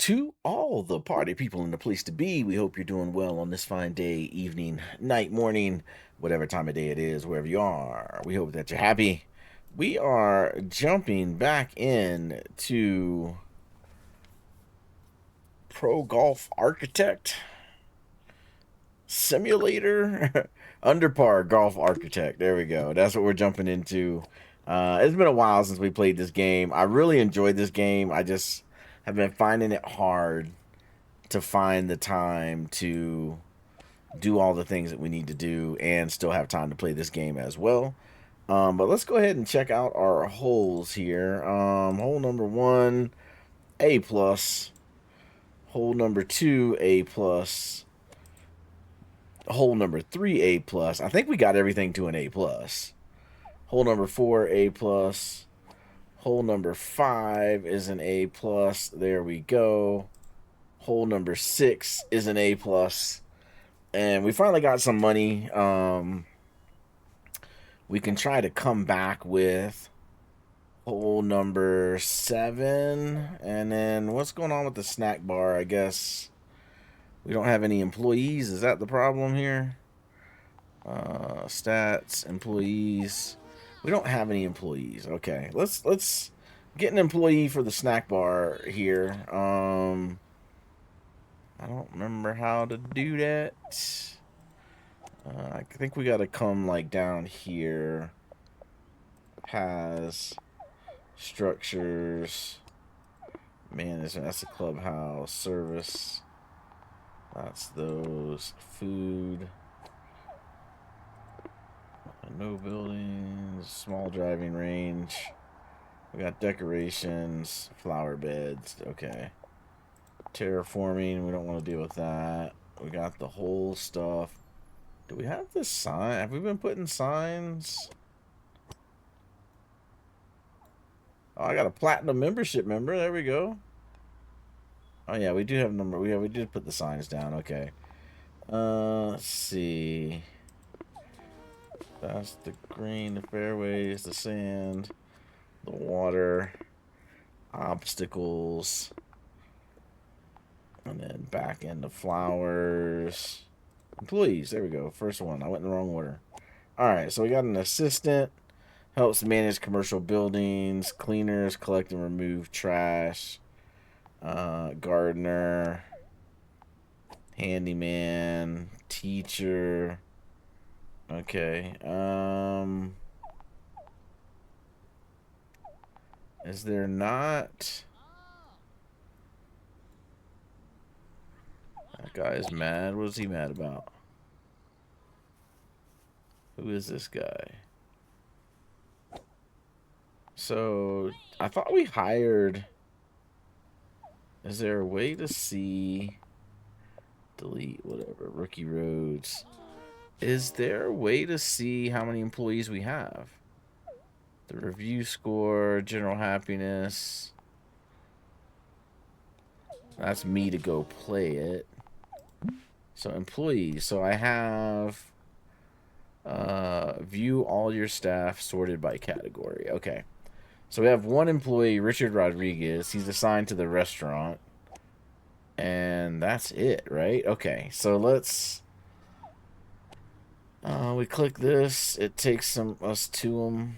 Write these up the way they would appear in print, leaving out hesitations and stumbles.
To all the party people in the place to be, we hope you're doing well on this fine day, evening, night, morning, whatever time of day it is, wherever you are. We hope that you're happy. We are jumping back in to Pro Golf Architect Simulator Underpar Golf Architect. There we go. That's what we're jumping into. It's been a while since we played this game. I really enjoyed this game. I just have been finding it hard to find the time to do all the things that we need to do and still have time to play this game as well. But let's go ahead and check out our holes here. Hole number 1, A plus. Hole number 2, A plus. Hole number 3, A plus. I think we got everything to an A plus. Hole number 4, A plus. Hole number 5 is an A plus. There we go. Hole number 6 is an A plus. And we finally got some money. We can try to come back with hole number 7. And then what's going on with the snack bar? I guess we don't have any employees. Is that the problem here? Stats, employees. We don't have any employees. Okay, let's get an employee for the snack bar here. I don't remember how to do that. I think we got to come like down here. Has structures, management. That's a clubhouse. Service. That's those. Food. No buildings. Small driving range. We got decorations. Flower beds. Okay. Terraforming. We don't want to deal with that. We got the whole stuff. Do we have this sign? Have we been putting signs? Oh, I got a platinum membership member. There we go. Oh yeah, we do have a number. We did put the signs down. Okay. Let's see. That's the green, the fairways, the sand, the water, obstacles, and then back into flowers. Employees. There we go. First one. I went in the wrong order. All right. So we got an assistant. Helps manage commercial buildings. Cleaners. Collect and remove trash. Gardener. Handyman. Teacher. Okay. Is there not... That guy is mad. What is he mad about? Who is this guy? So, I thought we hired... Is there a way to see... Delete, whatever. Rookie roads. Is there a way to see how many employees we have? The review score, general happiness. That's me to go play it. So employees. So I have view all your staff sorted by category. Okay. So we have one employee, Richard Rodriguez. He's assigned to the restaurant. And that's it, right? Okay. So let's... we click this. It takes us to him.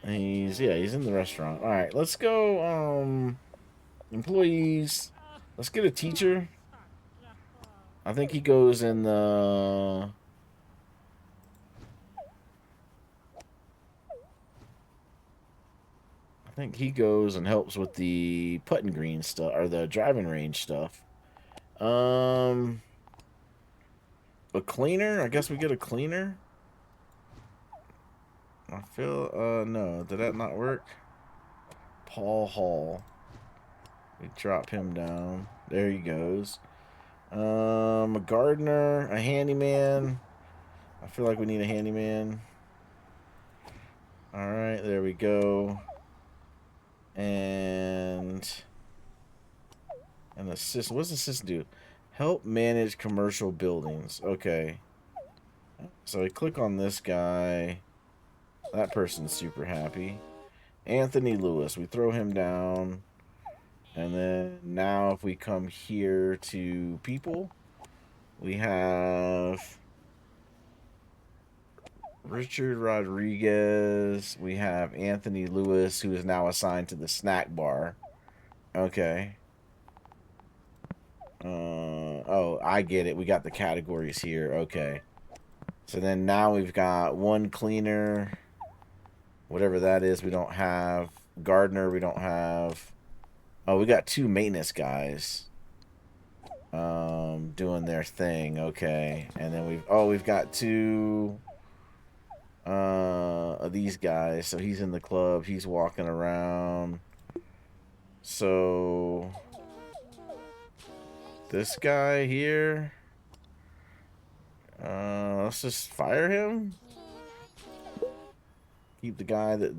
He's in the restaurant. All right, let's go. Employees. Let's get a teacher. I think he goes in the... I think he goes and helps with the putting green stuff or the driving range stuff. A cleaner? I guess we get a cleaner. I feel, no. Did that not work? Paul Hall. We drop him down. There he goes. A gardener, a handyman. I feel like we need a handyman. Alright, there we go. And an assistant. What's the assistant do? Help manage commercial buildings. Okay. So I click on this guy. That person's super happy. Anthony Lewis. We throw him down. And then now if we come here to people, we have Richard Rodriguez. We have Anthony Lewis, who is now assigned to the snack bar. Okay. Oh, I get it. We got the categories here. Okay. So then now we've got one cleaner, whatever that is, we don't have. Gardener, we don't have. Oh, we got two maintenance guys doing their thing. Okay. And then we've got two of these guys. So he's in the club, he's walking around. So this guy here, let's just fire him. Keep the guy the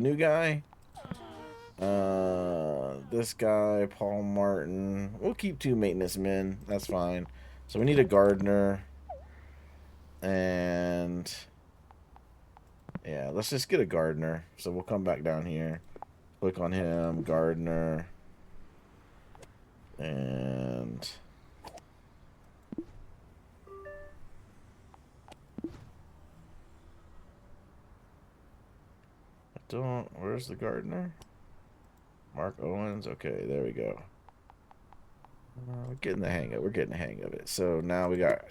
new guy. This guy, Paul Martin. We'll keep two maintenance men. That's fine. So we need a gardener. And yeah, let's just get a gardener. So we'll come back down here. Click on him, gardener. And where's the gardener? Mark Owens. Okay, there we go. We're getting the hang of it. We're getting the hang of it. So now we got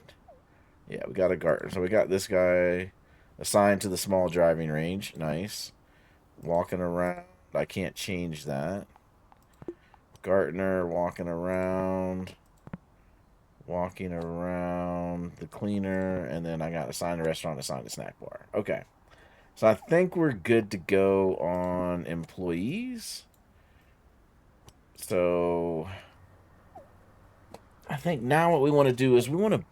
a gardener. So we got this guy assigned to the small driving range. Nice. Walking around. I can't change that. Gardener walking around. Walking around the cleaner. And then I got assigned a restaurant, assigned a snack bar. Okay. So I think we're good to go on employees. So I think now what we want to do is we want to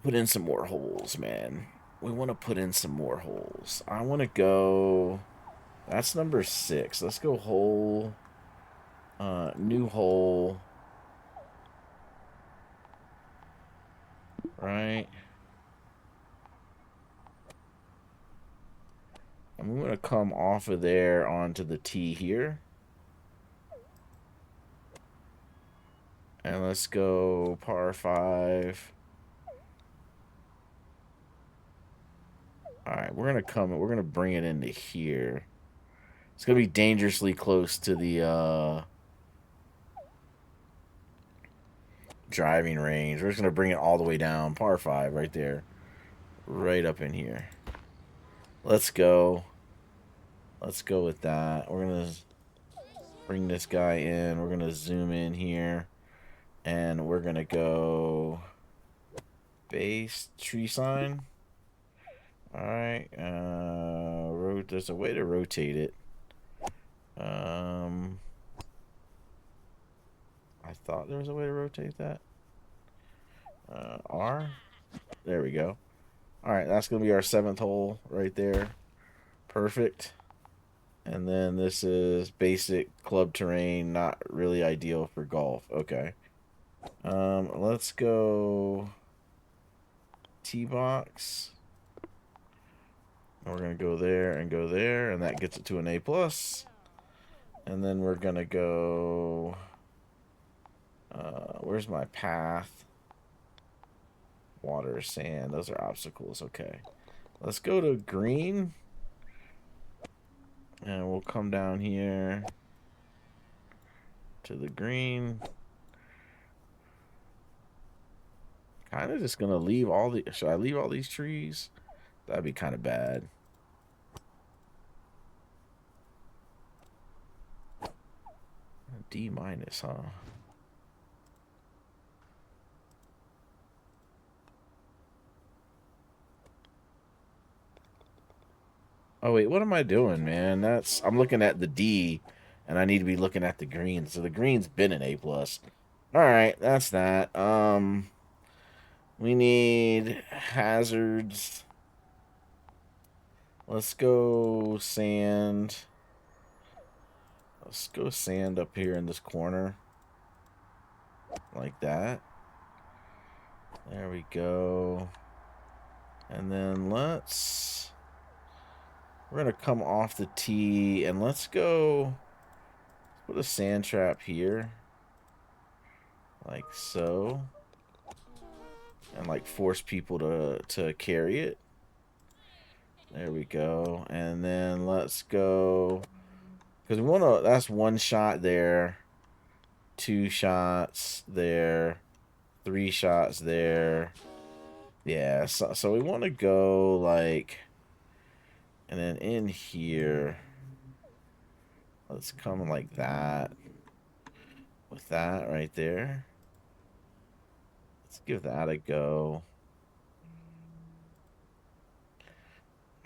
put in some more holes, man. We want to put in some more holes. I want to go. That's number 6. Let's go hole. New hole. Right. I'm going to come off of there onto the T here. And let's go par 5. Alright, we're going to bring it into here. It's going to be dangerously close to the driving range. We're just going to bring it all the way down. Par 5 right there. Right up in here. Let's go. Let's go with that. We're going to bring this guy in. We're going to zoom in here. And we're going to go base tree sign. Alright. There's a way to rotate it. I thought there was a way to rotate that. R. There we go. Alright, that's going to be our 7th hole right there. Perfect. And then this is basic club terrain, not really ideal for golf. Okay. Let's go tee box. We're going to go there, and that gets it to an A+. And then we're going to go... where's my path? Water, sand. Those are obstacles. Okay. Let's go to green. And we'll come down here to the green. Kind of just going to leave all the... Should I leave all these trees? That'd be kind of bad. D-, huh? Oh wait, what am I doing, man? I'm looking at the D, and I need to be looking at the green. So the green's been an A+. All right, that's that. We need hazards. Let's go sand. Let's go sand up here in this corner. Like that. There we go. And then we're going to come off the tee and let's put a sand trap here. like so, and like force people to carry it. There we go. And then let's go, because we want to, that's one shot there, 2 shots there, 3 shots there. Yeah, so we want to go like, and then in here, let's come like that, with that right there. Let's give that a go.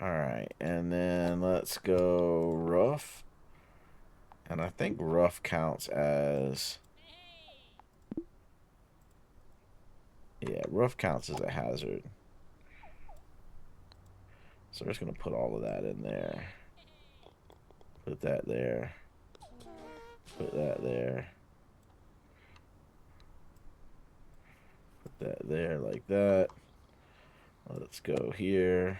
All right, and then let's go rough. And I think rough counts as, yeah, rough counts as a hazard. So we're just gonna put all of that in there. Put that there. Put that there. Put that there like that. Let's go here.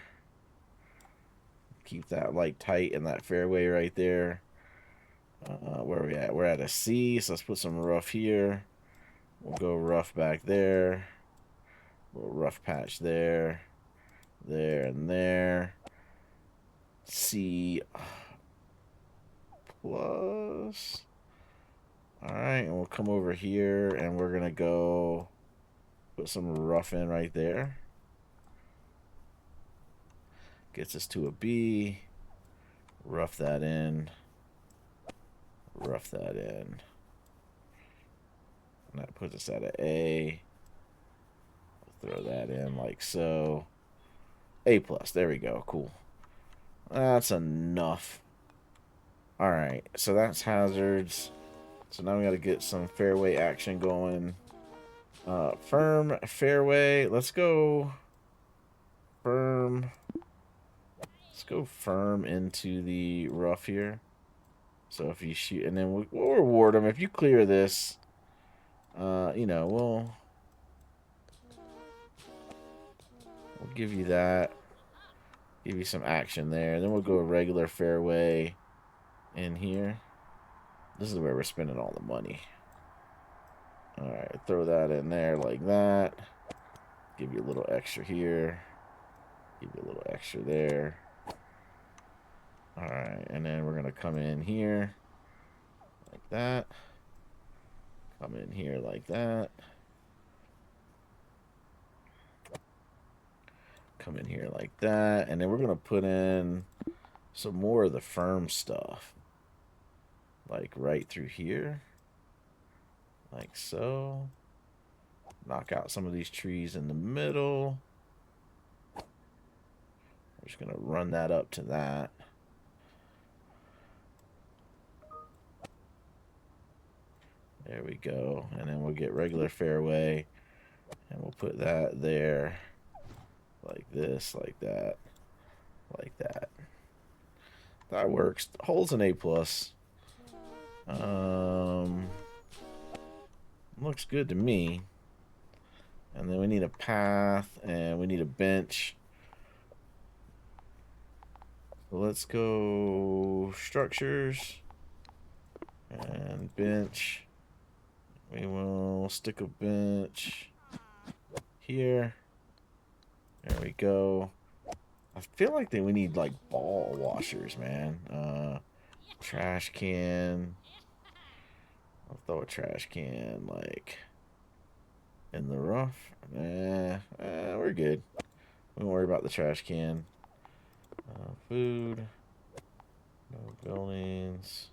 Keep that like tight in that fairway right there. Where are we at? We're at a C, so let's put some rough here. We'll go rough back there. Little rough patch there. There and there. C plus. Alright, and we'll come over here and we're gonna go put some rough in right there. Gets us to a B. Rough that in. Rough that in. And that puts us at an A. We'll throw that in like so. A plus. There we go. Cool. That's enough. Alright, so that's hazards. So now we gotta get some fairway action going. Firm fairway. Let's go firm. Let's go firm into the rough here. So if you shoot, and then we'll reward them if you clear this. You know, we'll give you that. Give you some action there. Then we'll go a regular fairway in here. This is where we're spending all the money. Alright, throw that in there like that. Give you a little extra here. Give you a little extra there. Alright, and then we're going to come in here like that. Come in here like that. Come in here like that. And then we're going to put in some more of the firm stuff. Like right through here. Like so. Knock out some of these trees in the middle. We're just going to run that up to that. There we go. And then we'll get regular fairway. And we'll put that there. Like this, like that. Like that. That works. Hole's an A+. Looks good to me. And then we need a path. And we need a bench. So let's go structures. And bench. We will stick a bench here. There we go. I feel like we need like ball washers, man. Trash can. I'll throw a trash can like in the rough. We're good. We won't worry about the trash can. Food. No buildings.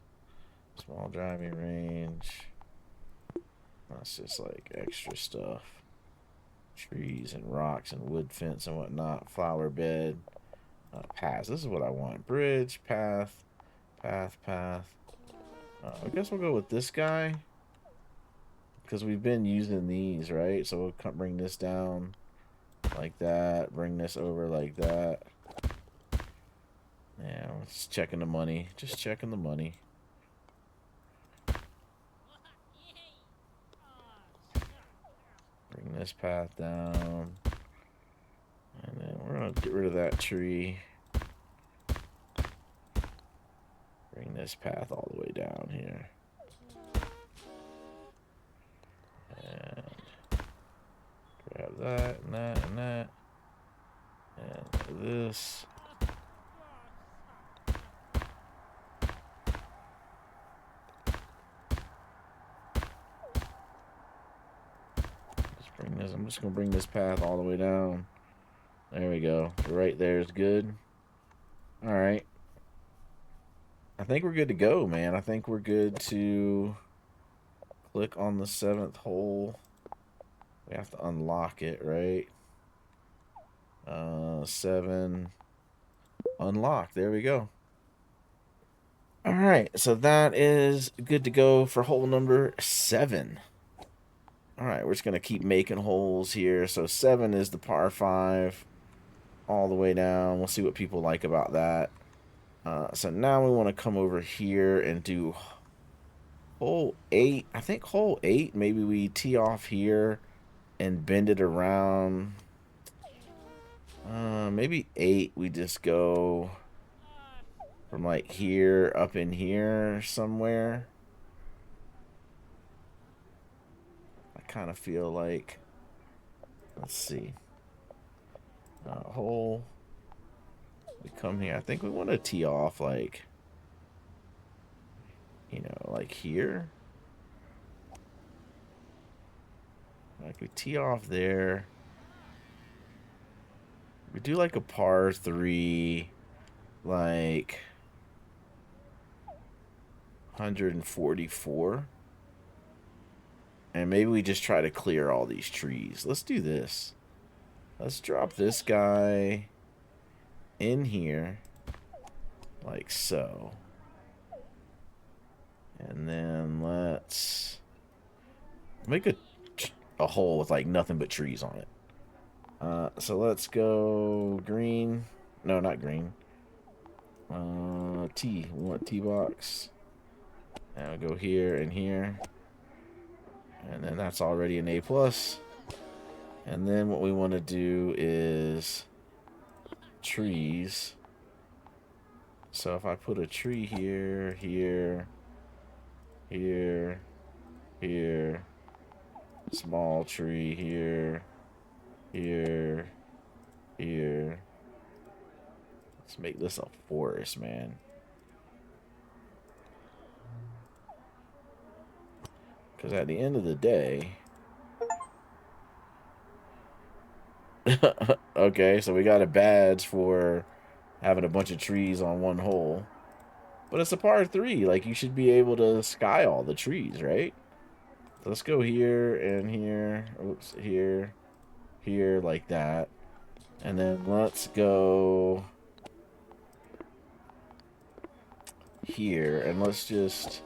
Small driving range. That's just like extra stuff. Trees and rocks and wood fence and whatnot. Flower bed. Paths. This is what I want. Bridge, path, path, path. I guess we'll go with this guy. Because we've been using these, right? So we'll bring this down like that. Bring this over like that. Yeah, just checking the money. Just checking the money. Bring this path down. And then we're going to get rid of that tree. Bring this path all the way down here. this. Just bring this. I'm just gonna bring this path all the way down. There we go. Right there is good. All right. I think we're good to go, man. I think we're good to click on the 7th hole. We have to unlock it, right? 7. Unlock. There we go. All right. So that is good to go for hole number 7. All right. We're just going to keep making holes here. So 7 is the par 5 all the way down. We'll see what people like about that. So now we want to come over here and do hole 8. I think hole 8, maybe we tee off here and bend it around. Maybe 8, we just go from like here up in here somewhere. I kind of feel like, let's see, hole, we come here. I think we want to tee off like, you know, like here. Like we tee off there. We do like a par 3, like 144. And maybe we just try to clear all these trees. Let's do this. Let's drop this guy in here, like so. And then let's make a hole with like nothing but trees on it. So let's go green. No, not green. T. We want T box. And I'll go here and here. And then that's already an A plus. And then what we want to do is trees. So if I put a tree here, here, here, here, small tree here, here, here. Let's make this a forest, man. Because at the end of the day... Okay, so we got a badge for having a bunch of trees on one hole. But it's a par 3. Like, you should be able to sky all the trees, right? So let's go here and here. Oops, here. Here, like that. And then let's go here. And let's just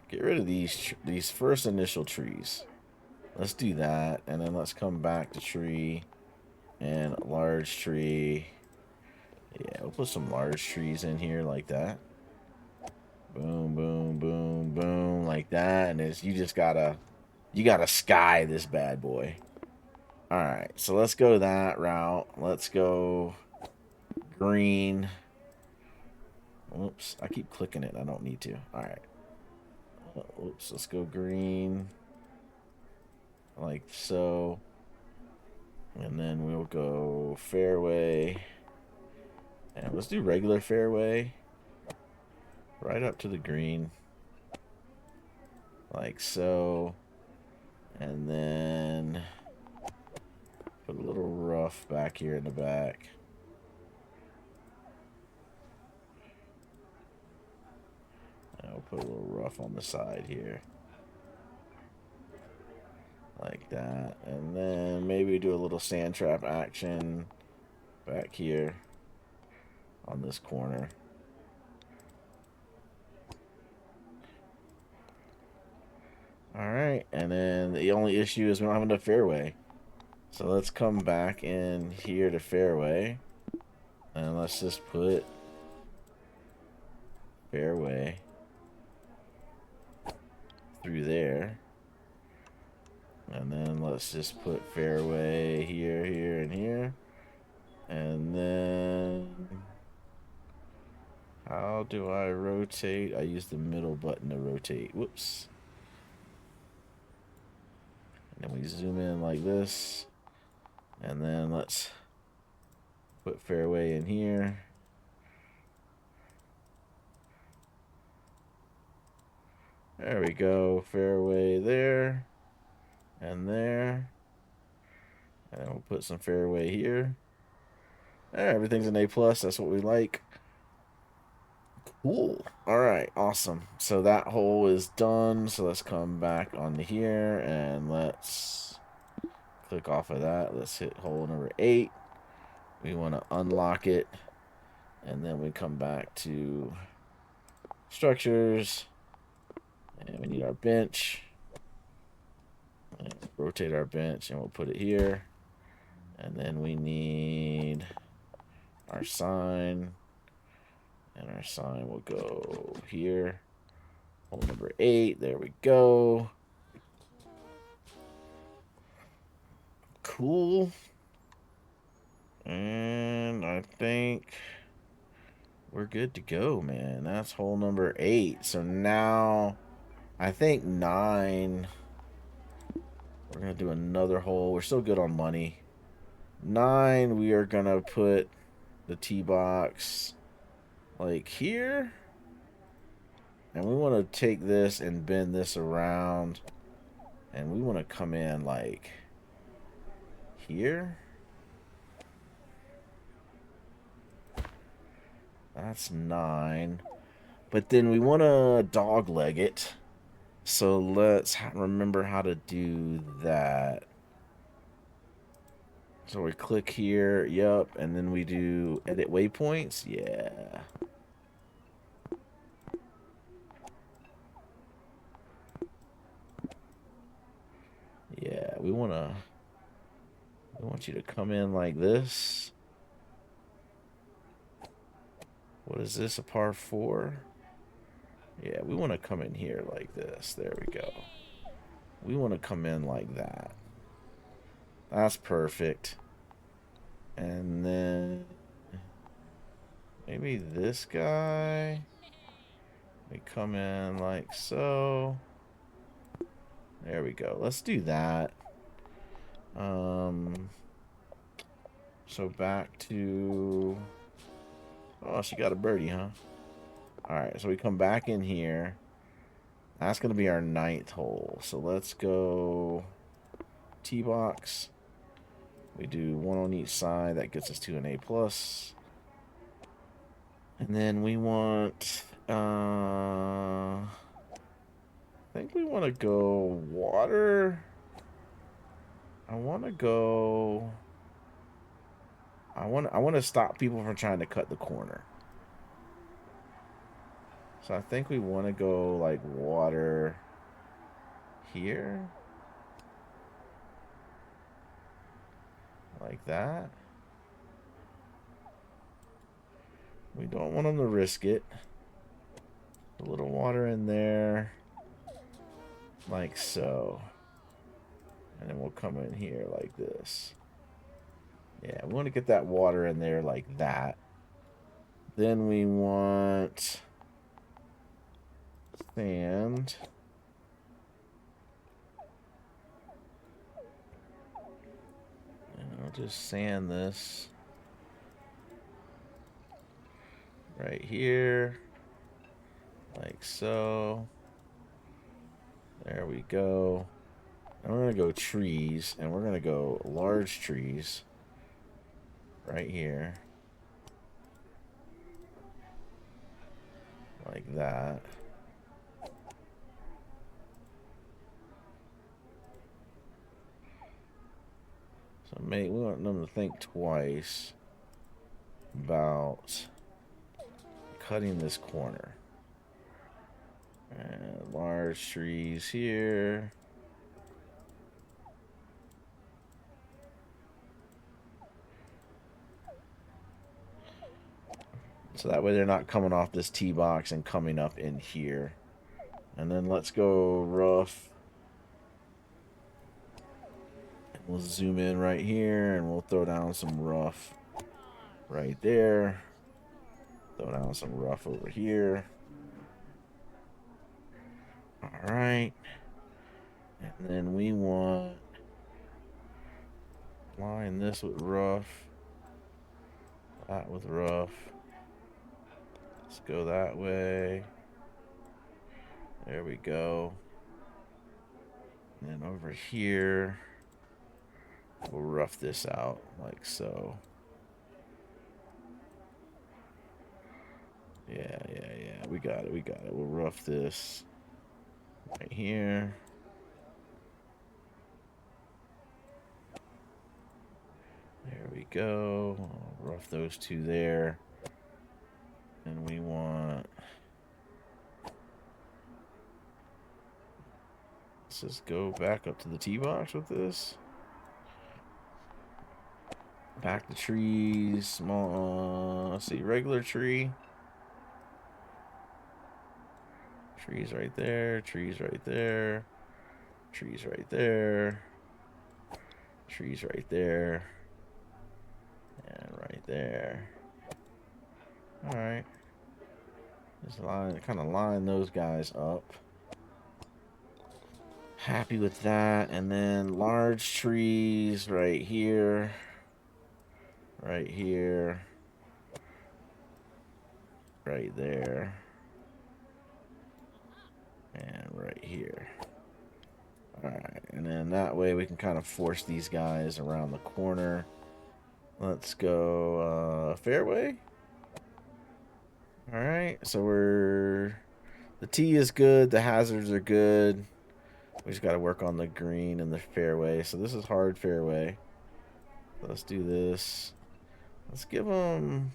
get rid of these first initial trees. Let's do that. And then let's come back to tree. And large tree. Yeah, we'll put some large trees in here like that. Boom, boom, boom, boom, like that. And it's, you gotta sky this bad boy. Alright, so let's go that route. Let's go green. Oops, I keep clicking it. I don't need to. Alright. Oops, let's go green. Like so. And then we'll go fairway. And let's do regular fairway. Right up to the green. Like so. And then put a little rough back here in the back. And I'll put a little rough on the side here. Like that. And then maybe do a little sand trap action back here on this corner. Alright, and then the only issue is we don't have enough fairway. So let's come back in here to fairway. And let's just put fairway through there. And then let's just put fairway here, here, and here. And then... how do I rotate? I use the middle button to rotate. Whoops. And then we zoom in like this. And then let's Put fairway in here. There we go. Fairway there and there. And we'll put some fairway here. There, everything's an A plus. That's what we like. Cool. All right, awesome. So that hole is done. So let's come back onto here and let's click off of that. Let's hit hole number 8. We want to unlock it, and then we come back to structures, and we need our bench. And rotate our bench, and we'll put it here. And then we need our sign, and our sign will go here. Hole number 8. There we go. Cool. And I think we're good to go, man. That's hole number 8. So now I think 9. We're going to do another hole. We're still good on money. 9, we are going to put the tee box like here. And we want to take this and bend this around. And we want to come in like here. That's 9. But then we want to dog leg it. So let's remember how to do that. So we click here, yep, and then we do edit waypoints. Yeah. Yeah, we want you to come in like this. What is this, a par 4? Yeah, we want to come in here like this. There we go. We want to come in like that. That's perfect. And then maybe this guy. We come in like so. There we go. Let's do that. So back to... Oh, she got a birdie, huh? Alright, so we come back in here. That's going to be our 9th hole. So let's go tee box. We do 1 on each side. That gets us to an A+. And then we want... I think we want to go water. I want to go... I want to stop people from trying to cut the corner. So I think we want to go like water here. Like that. We don't want them to risk it. A little water in there. Like so. And then we'll come in here like this. Yeah, we want to get that water in there like that. Then we want sand. And I'll just sand this right here. Like so. There we go. And we're going to go trees. And we're going to go large trees. Right here. Like that. So we want them to think twice about cutting this corner. And large trees here. So that way they're not coming off this tee box and coming up in here. And then let's go rough. And we'll zoom in right here and we'll throw down some rough right there. Throw down some rough over here. Alright. And then we want line this with rough. That was rough. Let's go that way. There we go. And over here, we'll rough this out like so. Yeah. We got it. We'll rough this right here. There we go. I'll rough those two there. And we want... Let's just go back up to the tee box with this. Back to trees. Small... let's see, regular tree. Trees right there. Trees right there. Trees right there. Trees right there. And right there. Alright. Just kind of line those guys up. Happy with that. And then large trees right here. Right here. Right there. And right here. Alright, and then that way we can kind of force these guys around the corner. Let's go fairway. Alright, so the tee is good, the hazards are good. We just got to work on the green and the fairway. So this is hard fairway. Let's do this. Let's give them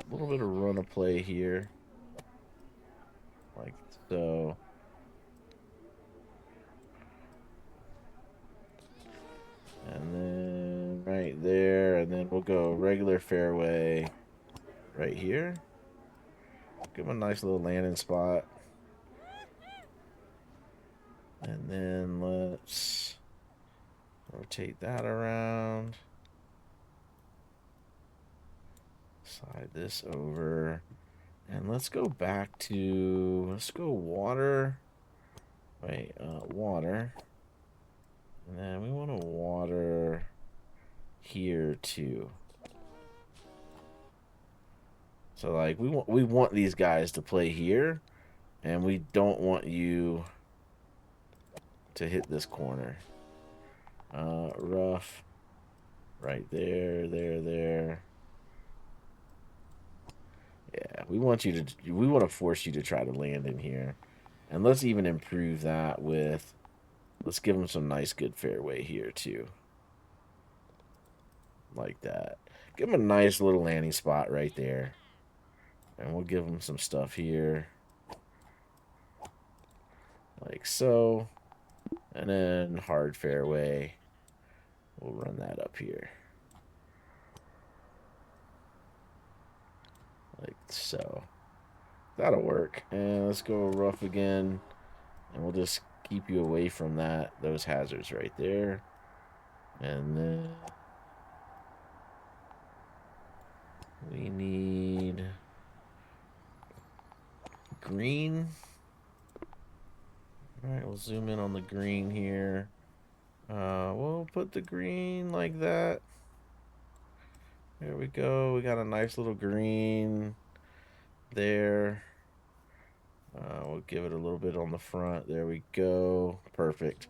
a little bit of run of play here. Like so. And then right there, and then we'll go regular fairway right here. Give them a nice little landing spot. And then let's rotate that around. Slide this over. And let's go back to, let's go water. Wait, water. And then we want to water here too. So like we want these guys to play here, and we don't want you to hit this corner. Rough. Right there, there. Yeah, we want to force you to try to land in here. And let's even improve that with, let's give them some nice good fairway here too. Like that. Give them a nice little landing spot right there. And we'll give them some stuff here. Like so. And then hard fairway. We'll run that up here. Like so. That'll work. And let's go rough again. And we'll just keep you away from those hazards right there. And then we need green. Alright, we'll zoom in on the green here. We'll put the green like that. There we go. We got a nice little green there. We'll give it a little bit on the front. There we go. Perfect.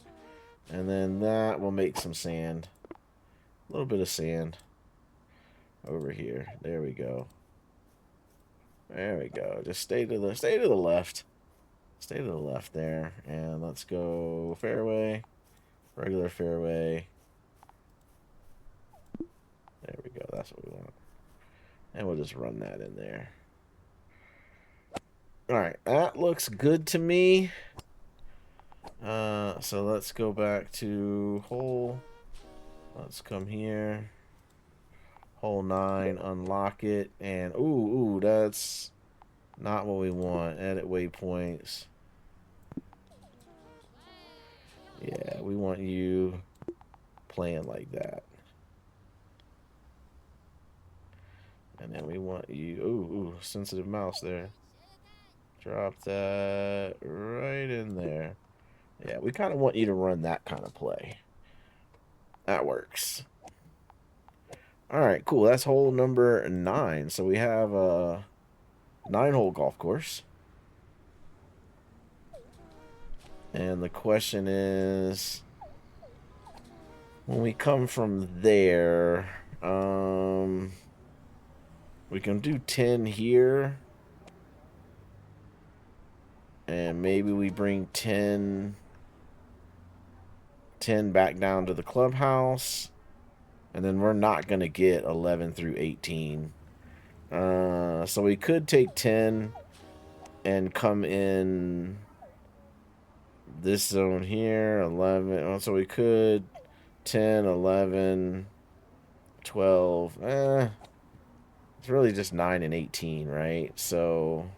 And then that will make some sand. A little bit of sand over here. There we go. There we go. Just stay to the left. Stay to the left there. And let's go fairway. Regular fairway. There we go. That's what we want. And we'll just run that in there. Alright, that looks good to me. So let's go back to hole. Let's come here. Hole 9, unlock it. And, ooh, that's not what we want. Edit waypoints. Yeah, we want you playing like that. And then we want you... Ooh, sensitive mouse there. Drop that right in there. Yeah, we kind of want you to run that kind of play. That works. All right, cool. That's hole number 9. So we have a 9-hole golf course. And the question is, when we come from there, we can do 10 here. And maybe we bring 10 back down to the clubhouse. And then we're not going to get 11 through 18. So we could take 10 and come in this zone here. 11. So we could 10, 11, 12. It's really just 9 and 18, right? So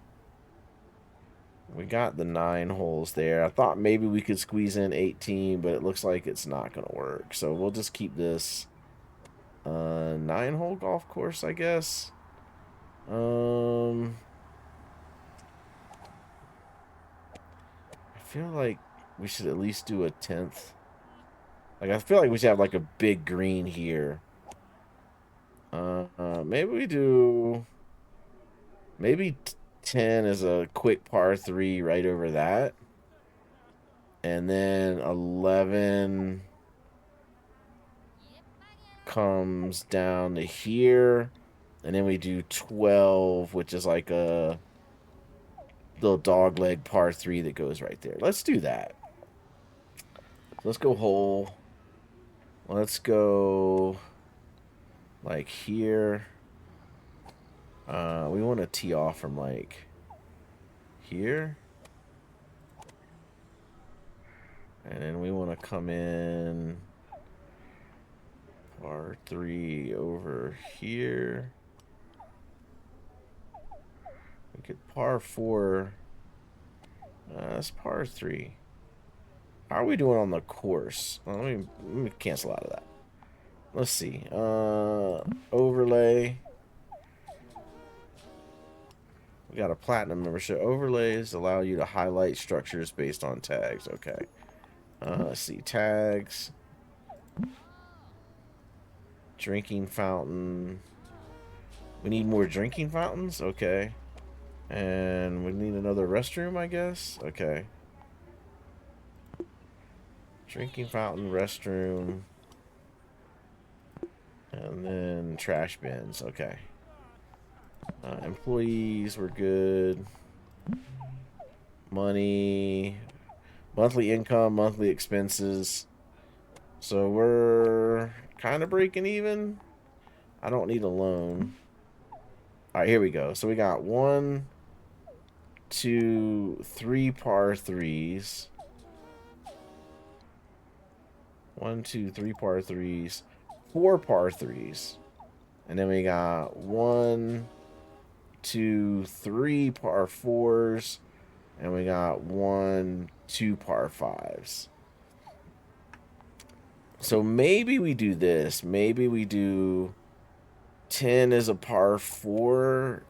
we got the 9 holes there. I thought maybe we could squeeze in 18, but it looks like it's not going to work. So we'll just keep this 9-hole golf course, I guess. I feel like we should at least do a 10th. Like, I feel like we should have like a big green here. Maybe we do. Maybe 10 is a quick par 3 right over that. And then 11 comes down to here. And then we do 12, which is like a little dogleg par 3 that goes right there. Let's do that. So let's go hole. Let's go like here. We want to tee off from like here. And then we want to come in par 3 over here. We could par 4. That's par 3. How are we doing on the course? Let me cancel out of that. Let's see. Overlay. We got a platinum membership. Overlays allow you to highlight structures based on tags. Okay. Let's see. Tags. Drinking fountain. We need more drinking fountains? Okay. And we need another restroom, I guess? Okay. Drinking fountain, restroom. And then trash bins. Okay. Employees, we're good. Money. Monthly income, monthly expenses. So we're kind of breaking even. I don't need a loan. Alright, here we go. So we got 1, 2, 3 par 3s. 1, 2, 3 par 3s. 4 par 3s. And then we got 1, 2, 3 par 4s. And we got 1, 2 par 5s. So maybe we do this. Maybe we do 10 as a par 4.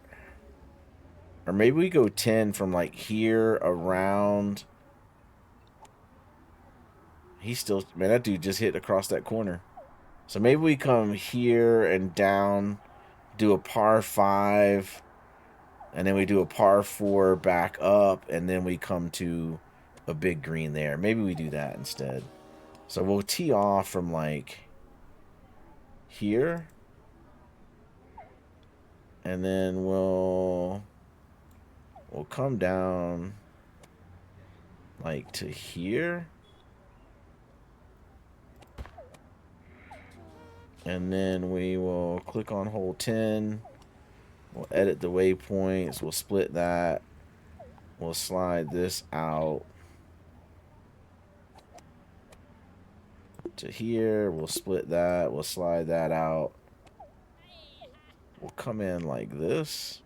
Or maybe we go 10 from like here around. He's still, man, that dude just hit across that corner. So maybe we come here and down, do a par 5, and then we do a par 4 back up, and then we come to a big green there. Maybe we do that instead. So we'll tee off from like here, and then we'll come down like to here. And then we will click on hole 10. We'll edit the waypoints. We'll split that. We'll slide this out to here. We'll split that. We'll slide that out. We'll come in like this.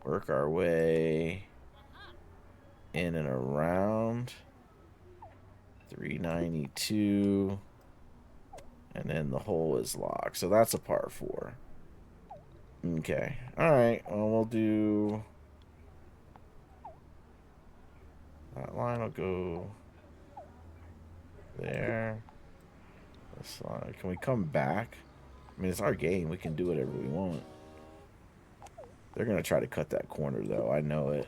Work our way in and around. 392. And then the hole is locked. So that's a par 4. Okay. Alright. Well, we'll do... That line will go there. Can we come back? I mean, it's our game. We can do whatever we want. They're going to try to cut that corner, though. I know it.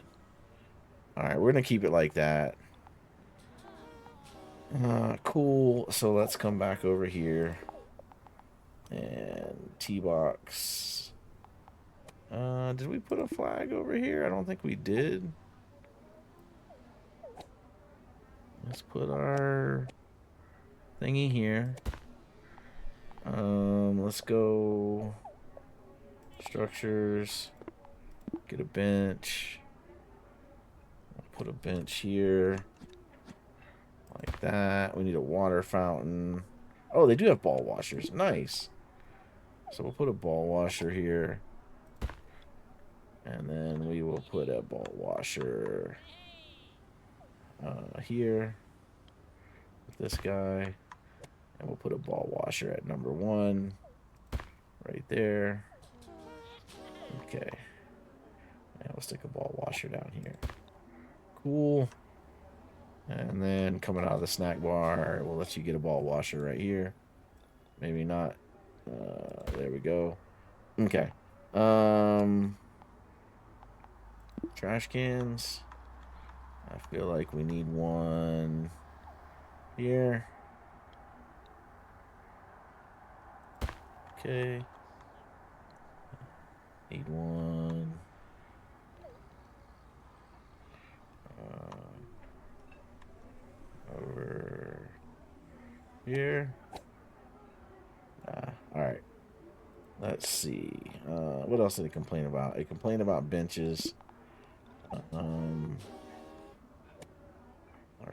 All right, we're going to keep it like that. Cool. So let's come back over here. And T-box. Did we put a flag over here? I don't think we did. Let's put our thingy here. Let's go structures. Get a bench. Put a bench here. Like that. We need a water fountain. Oh, they do have ball washers. Nice. So we'll put a ball washer here. And then we will put a ball washer here with this guy. And we'll put a ball washer at number 1 right there. Okay. And we'll stick a ball washer down here. Cool. And then coming out of the snack bar, we'll let you get a ball washer right here. Maybe not. There we go. Okay. Trash cans. I feel like we need one here. Okay. Need one. Over here. Alright. Let's see. What else did he complain about? He complained about benches. Our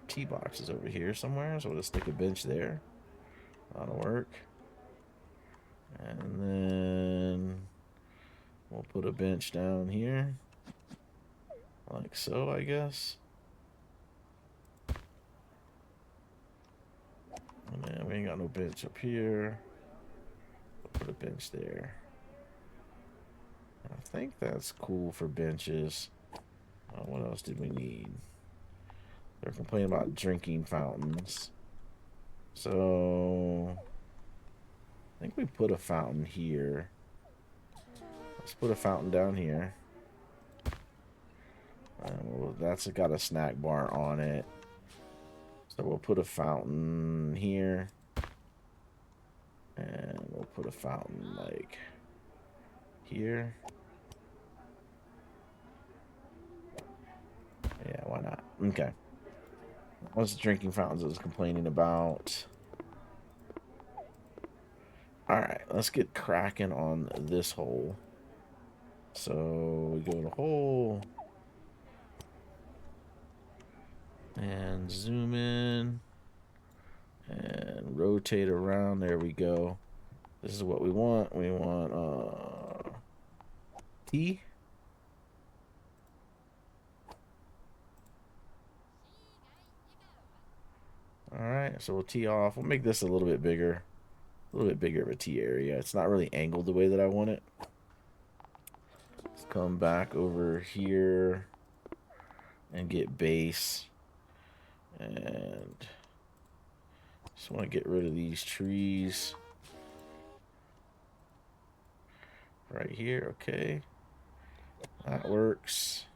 tee box is over here somewhere, so we'll just stick a bench there. That'll work. And then we'll put a bench down here. Like so, I guess. And then we ain't got no bench up here. We'll put a bench there. I think that's cool for benches. What else did we need? They're complaining about drinking fountains. So I think we put a fountain here. Let's put a fountain down here. Well, that's got a snack bar on it. So we'll put a fountain here. And we'll put a fountain like here. Yeah, why not? Okay. What's the drinking fountains I was complaining about? Alright, let's get cracking on this hole. So we go to hole. And zoom in. And rotate around. There we go. This is what we want. We want T. Alright, so we'll tee off. We'll make this a little bit bigger. A little bit bigger of a tee area. It's not really angled the way that I want it. Let's come back over here and get base. And just want to get rid of these trees. Right here, okay. That works.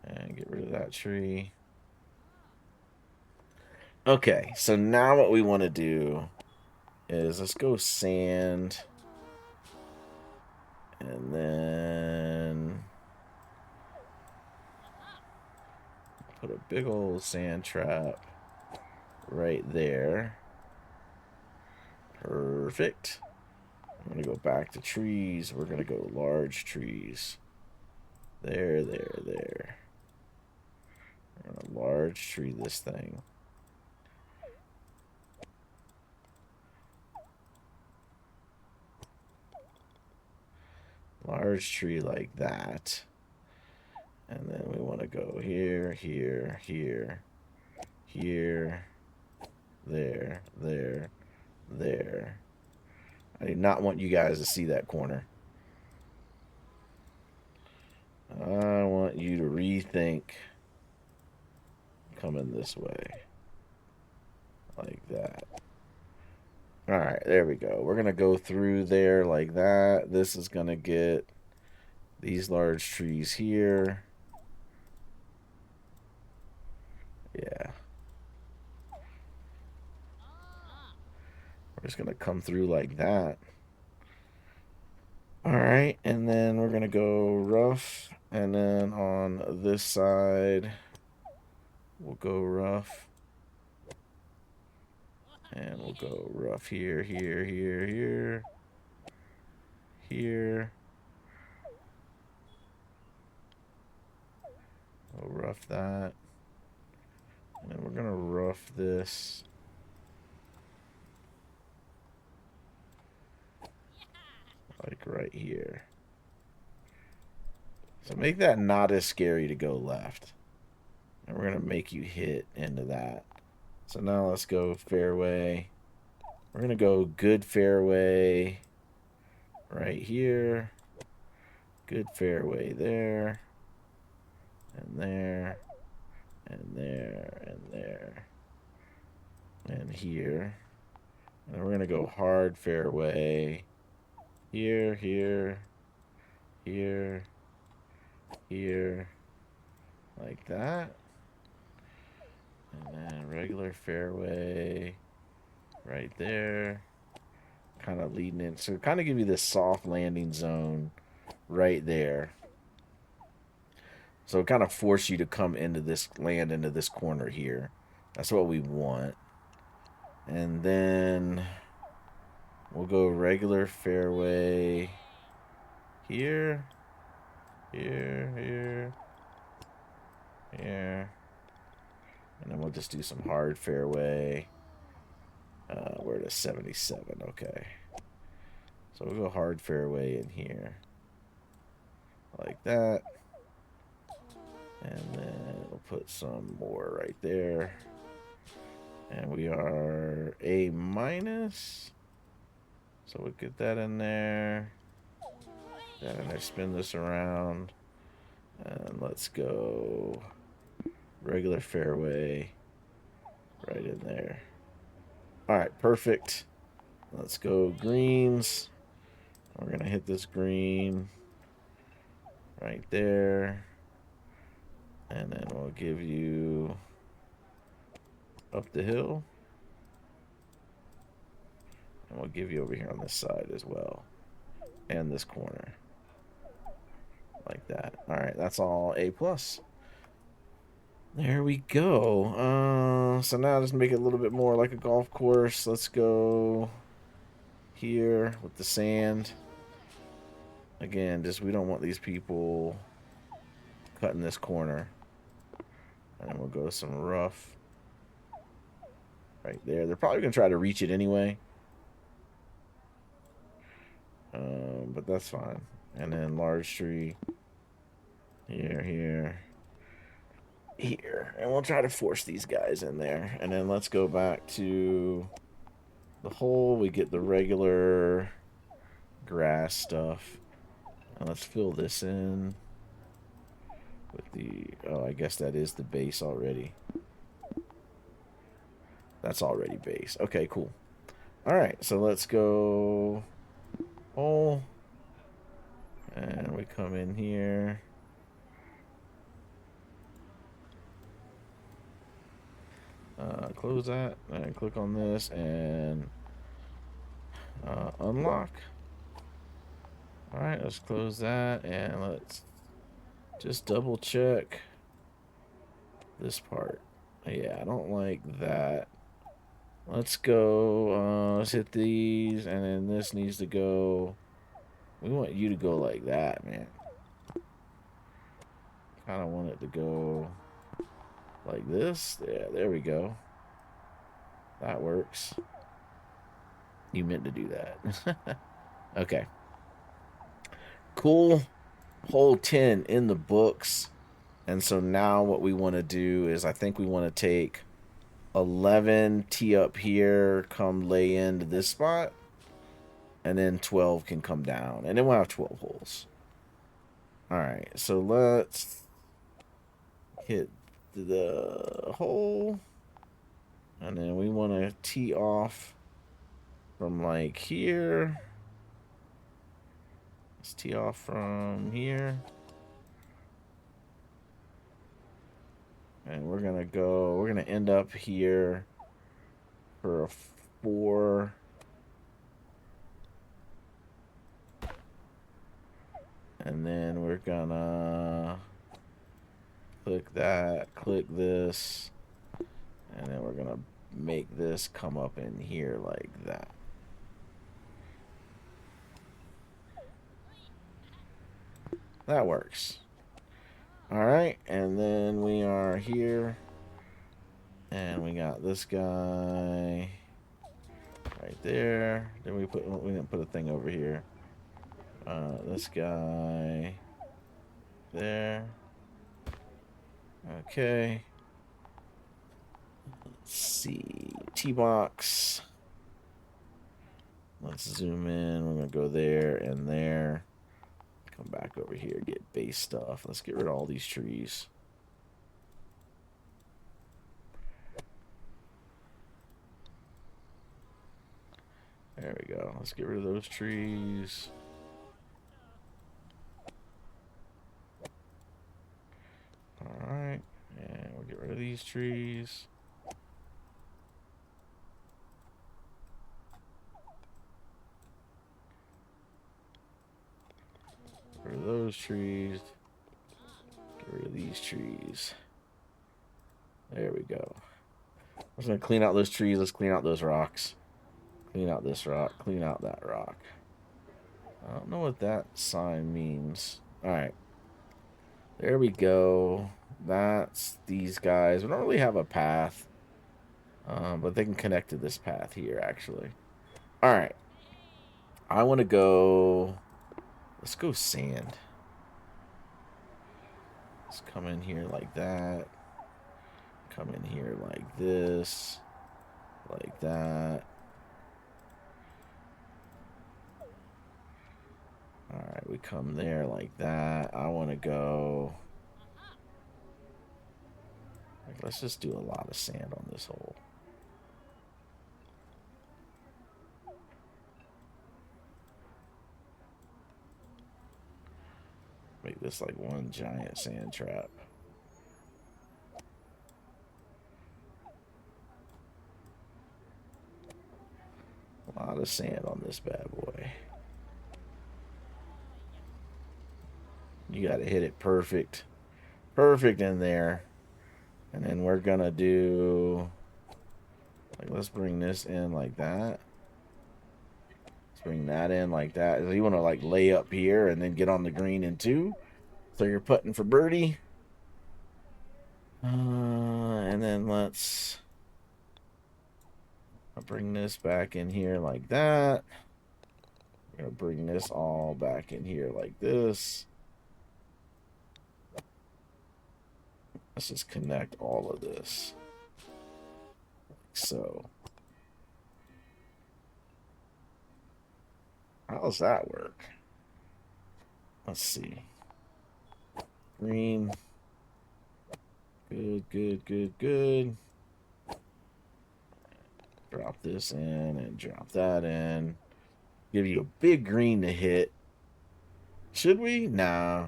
And get rid of that tree. Okay, so now what we want to do is let's go sand. And then put a big old sand trap right there. Perfect. I'm going to go back to trees. We're going to go large trees. There. We're going to large tree this thing. Large tree like that. And then we want to go here, there. I do not want you guys to see that corner. I want you to rethink coming this way. Like that. All right, there we go. We're gonna go through there like that. This is gonna get these large trees here. Yeah. We're just gonna come through like that. All right, and then we're gonna go rough, and then on this side, we'll go rough, and we'll go rough here, here, here, here, here. We'll rough that, and then we're gonna rough this like right here. So make that not as scary to go left. And we're going to make you hit into that. So now let's go fairway. We're going to go good fairway right here. Good fairway there. And there. And there. And there. And here. And we're going to go hard fairway. Here, here, here, here. Like that. And then regular fairway right there. Kind of leading in. So kind of give you this soft landing zone right there. So it kind of force you to come into this, land into this corner here. That's what we want. And then we'll go regular fairway here, here, here, here. And then we'll just do some hard fairway. We're at a 77. Okay. So we'll go hard fairway in here. Like that. And then we'll put some more right there. And we are A minus. So we'll get that in there. That in there, spin this around. And let's go regular fairway right in there. All right, perfect. Let's go greens. We're going to hit this green right there. And then we'll give you up the hill. And we'll give you over here on this side as well. And this corner. Like that. All right, that's all A+. There we go. So now just make it a little bit more like a golf course. Let's go here with the sand. Again, just we don't want these people cutting this corner. And we'll go some rough right there. They're probably going to try to reach it anyway. But that's fine. And then large tree here, here, here. And we'll try to force these guys in there. And then let's go back to the hole. We get the regular grass stuff. And let's fill this in with the... Oh, I guess that is the base already. That's already base. Okay, cool. All right, so let's go hole. And we come in here. Close that and click on this and unlock. All right, let's close that and let's just double check this part. Yeah, I don't like that. Let's go, let's hit these, and then this needs to go. We want you to go like that, man. Kind of want it to go like this. Yeah, there we go. That works. You meant to do that. Okay. Cool. Hole 10 in the books. And so now what we want to do is I think we want to take 11, tee up here, come lay into this spot. And then 12 can come down. And then we'll have 12 holes. Alright, so let's hit the hole. And then we want to tee off from like here. Let's tee off from here. And we're gonna end up here for a 4. And then we're gonna click that, click this, and then we're gonna make this come up in here like that. That works. Alright, and then we are here. And we got this guy right there. Then we didn't put a thing over here. This guy there. Okay. Let's see. T-box. Let's zoom in. We're gonna go there and there. Come back over here, get base stuff. Let's get rid of all these trees. There we go. Let's get rid of those trees. Alright. And we'll get rid of these trees. Get rid of those trees. Get rid of these trees. There we go. I'm just going to clean out those trees. Let's clean out those rocks. Clean out this rock. Clean out that rock. I don't know what that sign means. Alright. There we go. That's these guys. We don't really have a path. But they can connect to this path here, actually. Alright. I want to go... Let's go sand. Let's come in here like that. Come in here like this. Like that. Alright, we come there like that. I want to go... Let's just do a lot of sand on this hole. Make this like one giant sand trap. A lot of sand on this bad boy. You gotta hit it perfect. Perfect in there. And then we're gonna do... Like, let's bring this in like that. Let's bring that in like that. So you want to like lay up here and then get on the green in 2. So you're putting for birdie. And then let's bring this back in here like that. We're gonna bring this all back in here like this. Let's just connect all of this. Like so. How does that work? Let's see. Green. Good, good, good, good. Drop this in and drop that in. Give you a big green to hit. Should we? Nah.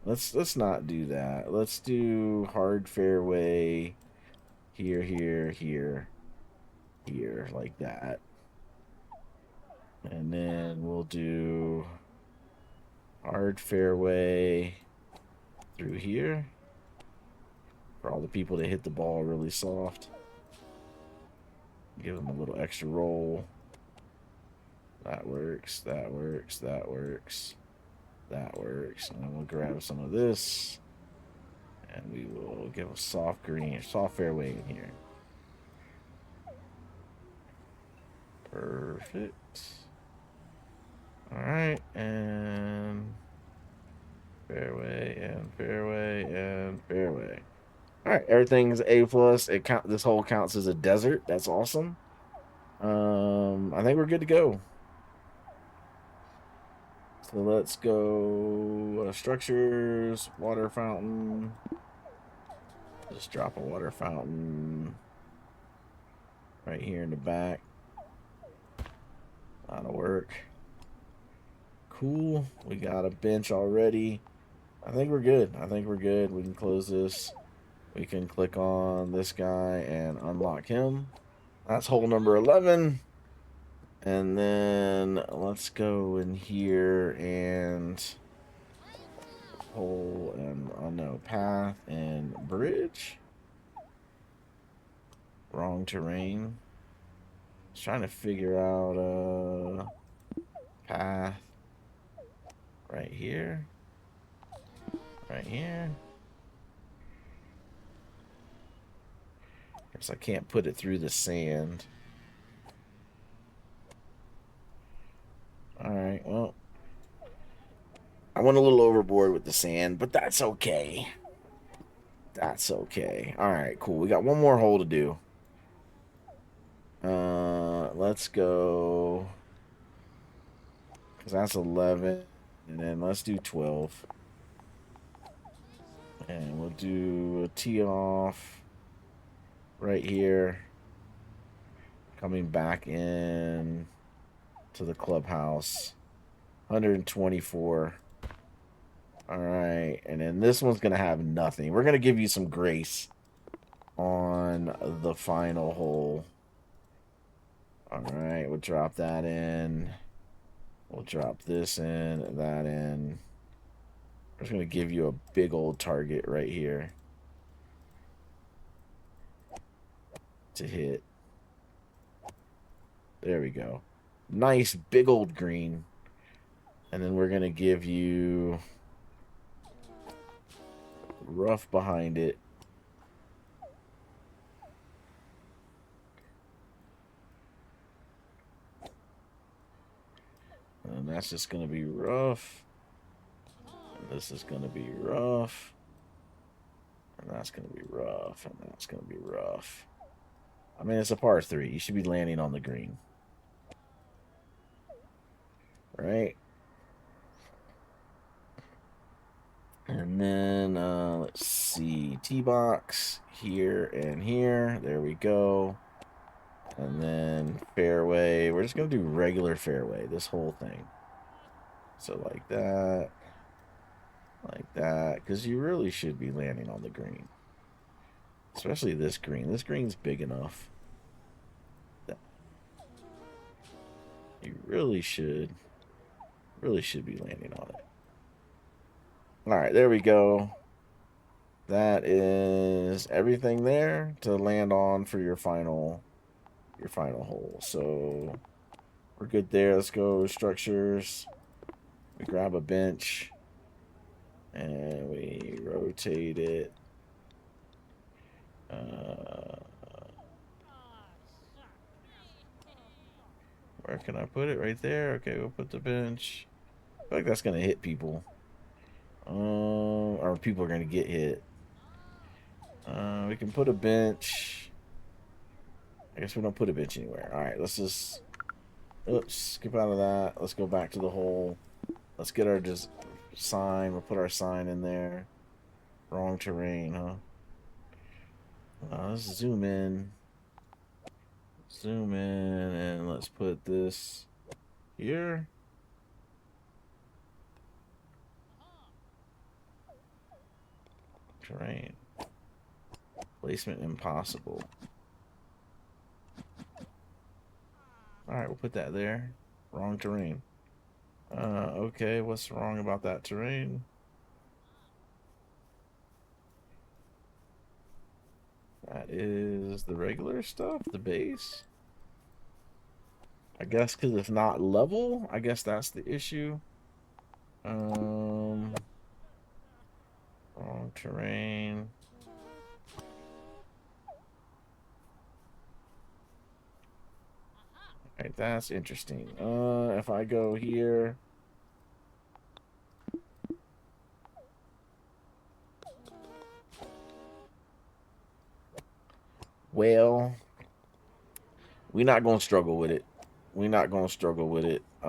Let's not do that. Let's do hard fairway here, here, here, here, like that. And then we'll do hard fairway through here for all the people that hit the ball really soft. Give them a little extra roll. That works, that works, that works. That works. And then we'll grab some of this. And we will give a soft green, soft fairway in here. Perfect. Alright, and fairway, and fairway, and fairway. Alright, everything's A+. This hole counts as a desert. That's awesome. I think we're good to go. So let's go structures, water fountain. Just drop a water fountain right here in the back. That'll work. Cool. We got a bench already. I think we're good. I think we're good. We can close this. We can click on this guy and unlock him. That's hole number 11. And then let's go in here and hole and, oh no, path and bridge. Wrong terrain. Just trying to figure out path right here. Right here. Guess I can't put it through the sand. Alright, well. I went a little overboard with the sand, but that's okay. That's okay. Alright, cool. We got one more hole to do. Let's go. Because that's 11. And then let's do 12. And we'll do a tee off right here. Coming back in to the clubhouse. 124. Alright. And then this one's going to have nothing. We're going to give you some grace on the final hole. Alright, we'll drop that in. We'll drop this in, that in. I'm just going to give you a big old target right here to hit. There we go. Nice big old green. And then we're going to give you rough behind it. And that's just going to be rough. And this is going to be rough. And that's going to be rough. And that's going to be rough. I mean, it's a par 3. You should be landing on the green. Right? And then, let's see. Tee box here and here. There we go. And then fairway. We're just going to do regular fairway, this whole thing. So like that. Like that. Because you really should be landing on the green. Especially this green. This green's big enough. You really should be landing on it. Alright, there we go. That is everything there to land on for your final hole. So we're good there. Let's go structures. We grab a bench and we rotate it. Where can I put it? Right there. Okay, we'll put the bench. I feel like that's gonna hit people. Or people are gonna get hit. We can put a bench. I guess we don't put a bench anywhere. Alright, let's just... Oops, skip out of that. Let's go back to the hole. Let's get our just sign. We'll put our sign in there. Wrong terrain, huh? Let's zoom in. Zoom in and let's put this here. Terrain. Placement impossible. Alright, we'll put that there. Wrong terrain. Okay, what's wrong about that terrain? That is the regular stuff, the base. I guess because it's not level. I guess that's the issue. Wrong terrain. Alright, that's interesting. If I go here. Well, we're not gonna struggle with it. We're not gonna struggle with it. I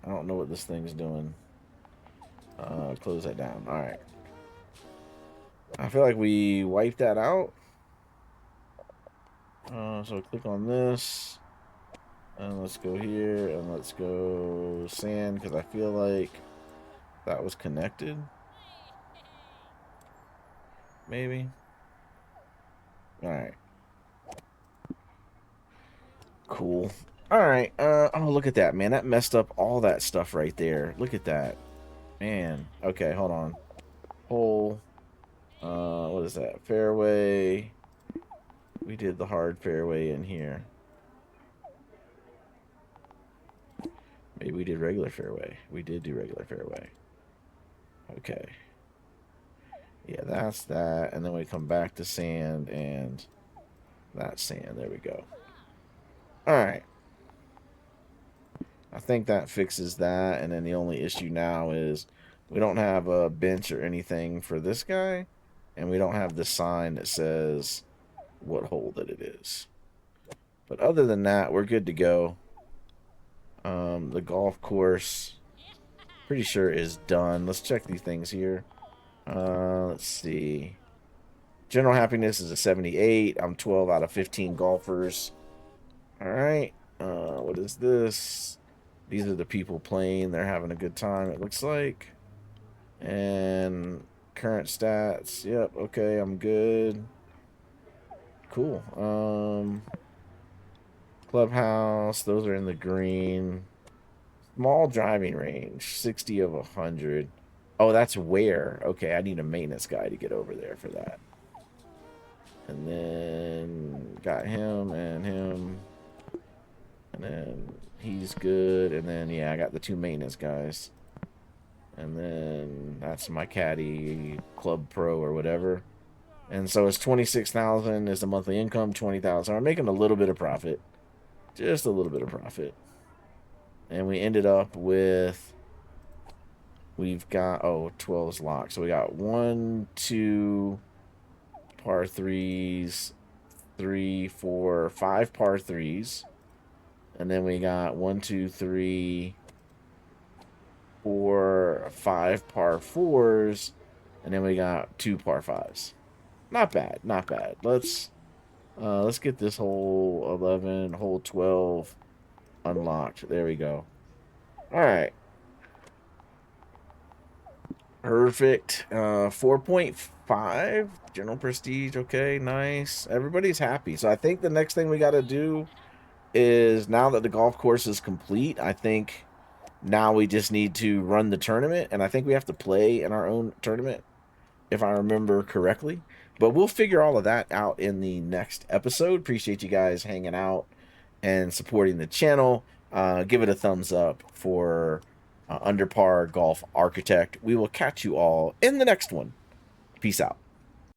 don't know what this thing's doing. Close that down. Alright. I feel like we wiped that out. So click on this. And let's go here. And let's go sand. Because I feel like that was connected. Maybe. Alright. Cool. Alright. Oh, look at that, man. That messed up all that stuff right there. Look at that. Man. Okay, hold on. Hole. What is that? Fairway. We did the hard fairway in here. Maybe we did regular fairway. We did do regular fairway. Okay. Yeah, that's that. And then we come back to sand and that's sand. There we go. Alright. I think that fixes that. And then the only issue now is we don't have a bench or anything for this guy. And we don't have the sign that says what hole that it is. But other than that, we're good to go. The golf course, pretty sure is done. Let's check these things here. Let's see. General happiness is a 78. I'm 12 out of 15 golfers. All right. What is this? These are the people playing. They're having a good time, it looks like. And current stats. Yep. Okay, I'm good. Cool. Clubhouse. Those are in the green. Small driving range. 60 of 100. Oh, that's where. Okay, I need a maintenance guy to get over there for that. And then got him and him. And then he's good. And then, yeah, I got the 2 maintenance guys. And then that's my caddy, Club Pro or whatever. And so it's 26,000 is the monthly income, 20,000. I'm making a little bit of profit. Just a little bit of profit. And we ended up with, we've got, 12 is locked. So we got 1, 2 par 3s, 3, 4, 5 par 3s. And then we got 1, 2, 3, 4, 5 par 4s. And then we got 2 par 5s. Not bad, not bad. Let's get this hole 11, hole 12 unlocked. There we go. All right. Perfect. 4.5 general prestige. Okay, nice. Everybody's happy. So I think the next thing we got to do is, now that the golf course is complete, I think now we just need to run the tournament, and I think we have to play in our own tournament, if I remember correctly. But we'll figure all of that out in the next episode. Appreciate you guys hanging out and supporting the channel. Give it a thumbs up for Under Par Golf Architect. We will catch you all in the next one. Peace out.